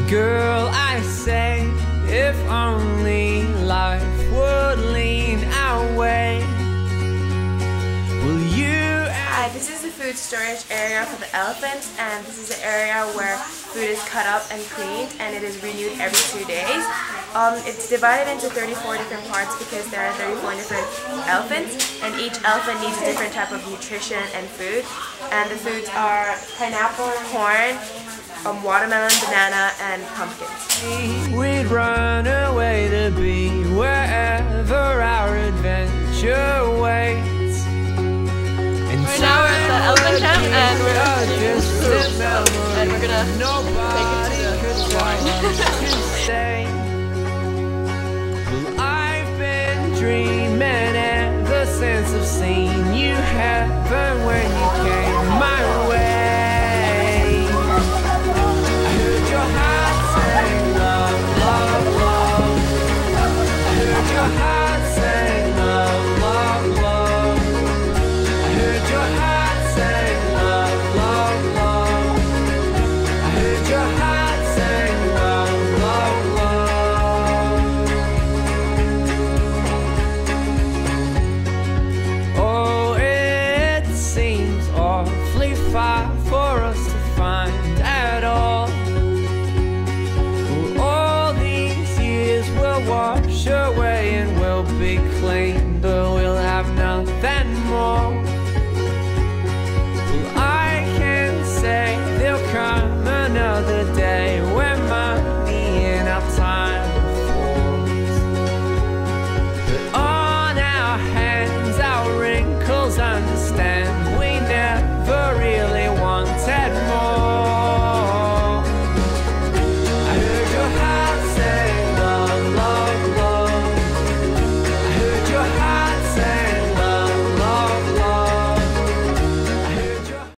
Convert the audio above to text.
Girl, I say, if only life would lean our way. Will you? Hi, this is the food storage area for the elephants, and this is the area where food is cut up and cleaned, and it is renewed every 2 days. It's divided into 34 different parts because there are 34 different elephants, and each elephant needs a different type of nutrition and food. And the foods are pineapple, corn, watermelon, banana, and pumpkins. We'd run away to be wherever our adventure waits. And right now we're at the elephant camp, and we're doing fruit, and we're gonna take it to the barn. Well, I've been dreaming ever since I've seen you happen when you came my way. I heard your heart say love, love, love. I heard your heart say love, love, love. I heard your heart say love, love, love. I heard your heart say love, love, love. Oh, it seems awfully far for us to find at all. All these years will wash away and we'll be clean, but we'll have nothing more.